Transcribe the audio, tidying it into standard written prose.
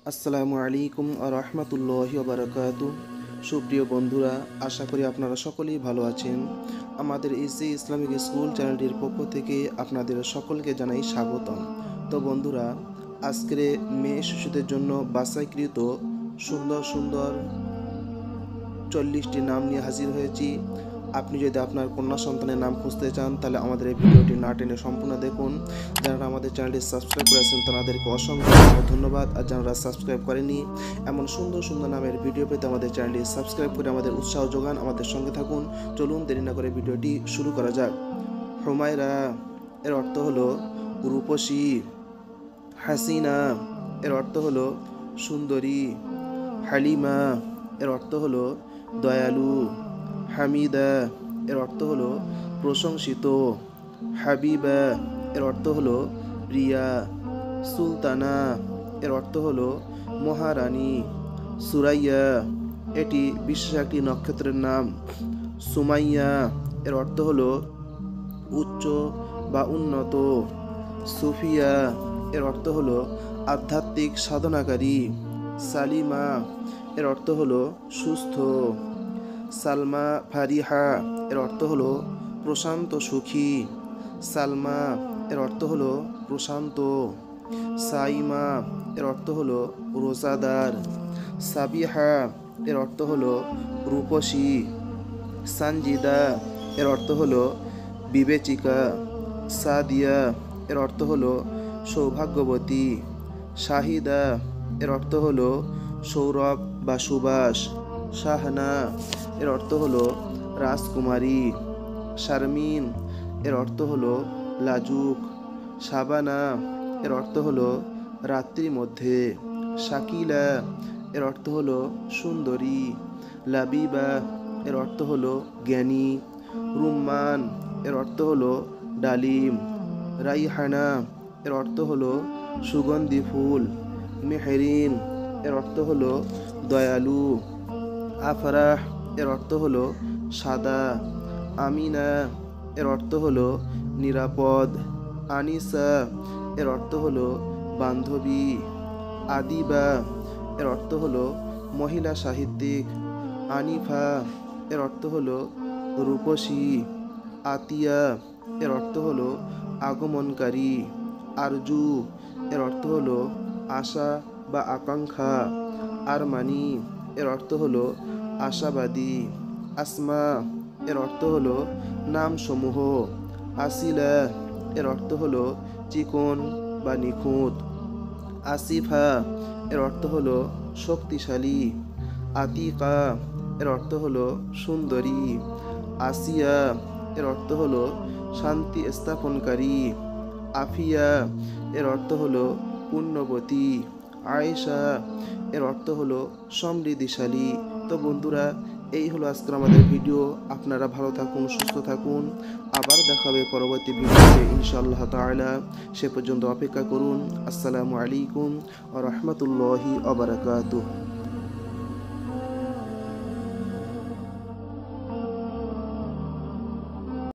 আসসালামু আলাইকুম ওয়া রাহমাতুল্লাহি ওয়া বারাকাতুহু। সুপ্রিয় বন্ধুরা, আশা করি আপনারা সকলেই ভালো আছেন। আমাদের এসি ইসলামিক স্কুল চ্যানেলটির পক্ষ থেকে আপনাদের সকলকে জানাই স্বাগতম। তো বন্ধুরা, আজকের মেয়ে শিশুদের জন্য বাছাইকৃত সুন্দর সুন্দর 40টি নাম নিয়ে হাজির হয়েছি। আপনি যদি আপনার কন্যা সন্তানের নাম খুঁজতে চান তাহলে আমাদের এই ভিডিওটি না টেনে সম্পূর্ণ দেখুন। যারা আমাদের চ্যানেলটি সাবস্ক্রাইব করেছেন তাদেরকে অসংখ্য ধন্যবাদ। আর যারা সাবস্ক্রাইব করেনি, এমন সুন্দর সুন্দর নামের ভিডিও পেতে আমাদের চ্যানেলটি সাবস্ক্রাইব করে আমাদের উৎসাহ যোগান, আমাদের সঙ্গে থাকুন। চলুন দেরি না করে ভিডিওটি শুরু করা যাক। হুমায়রা এর অর্থ হলো রূপসী। হাসিনা এর অর্থ হলো সুন্দরী। হালিমা এর অর্থ হলো দয়ালু। হামিদা এর অর্থ হলো প্রশংসিত। হাবিবা এর অর্থ হলো প্রিয়া। সুলতানা এর অর্থ হলো মহারানী। সুরাইয়া এটি বিশেষ একটি নক্ষত্রের নাম। সুমাইয়া এর অর্থ হলো উচ্চ বা উন্নত। সুফিয়া এর অর্থ হলো আধ্যাত্মিক সাধনাকারী। সালিমা এর অর্থ হলো সুস্থ। সালমা ফারিহা এর অর্থ হলো প্রশান্ত সুখী। সালমা এর অর্থ হলো প্রশান্ত। সাইমা এর অর্থ হলো রোজাদার। সাবিহা এর অর্থ হলো রূপসী। সানজিদা এর অর্থ হলো বিবেচিকা। সাদিয়া এর অর্থ হলো সৌভাগ্যবতী। শাহিদা এর অর্থ হলো সৌরভ বা সুবাস। শাহনা এর অর্থ হলো রাজকুমারী। শারমিন এর অর্থ হলো লাজুক। শাবানা এর অর্থ হলো রাত্রির মধ্যে। শাকিলা এর অর্থ হলো সুন্দরী। লাবিবা এর অর্থ হলো জ্ঞানী। রুম্মান এর অর্থ হলো ডালিম। রাইহানা এর অর্থ হলো সুগন্ধি ফুল। মেহরিন এর অর্থ হলো দয়ালু। আফরাহ এর অর্থ হলো সাদা। আমিনা এর অর্থ হলো নিরাপদ। আনিসা এর অর্থ হলো বান্ধবী। আদিবা এর অর্থ হলো মহিলা সাহিত্যিক। আনিফা এর অর্থ হলো রূপসী। আতিয়া এর অর্থ হলো আগমনকারী। আরজু এর অর্থ হলো আশা বা আকাঙ্ক্ষা। আরমানি এর অর্থ হলো আশাবাদী। আসমা এর অর্থ হলো নামসমূহ। আসিলা এর অর্থ হলো চিকন বা নিখুঁত। আসিফা এর অর্থ হলো শক্তিশালী। আতিকা এর অর্থ হলো সুন্দরী। আসিয়া এর অর্থ হলো শান্তি স্থাপনকারী। আফিয়া এর অর্থ হলো পুণ্যবতী। আয়েশা এর অর্থ হলো সমৃদ্ধিশালী। তো বন্ধুরা, এই হলো আজকের আমাদের ভিডিও। আপনারা ভালো থাকুন, সুস্থ থাকুন। আবার দেখা হবে পরবর্তী ভিডিওতে ইনশাআল্লাহ তাআলা। সে পর্যন্ত অপেক্ষা করুন। আসসালামু আলাইকুম ওয়া রাহমাতুল্লাহি ওয়া বারাকাতুহু।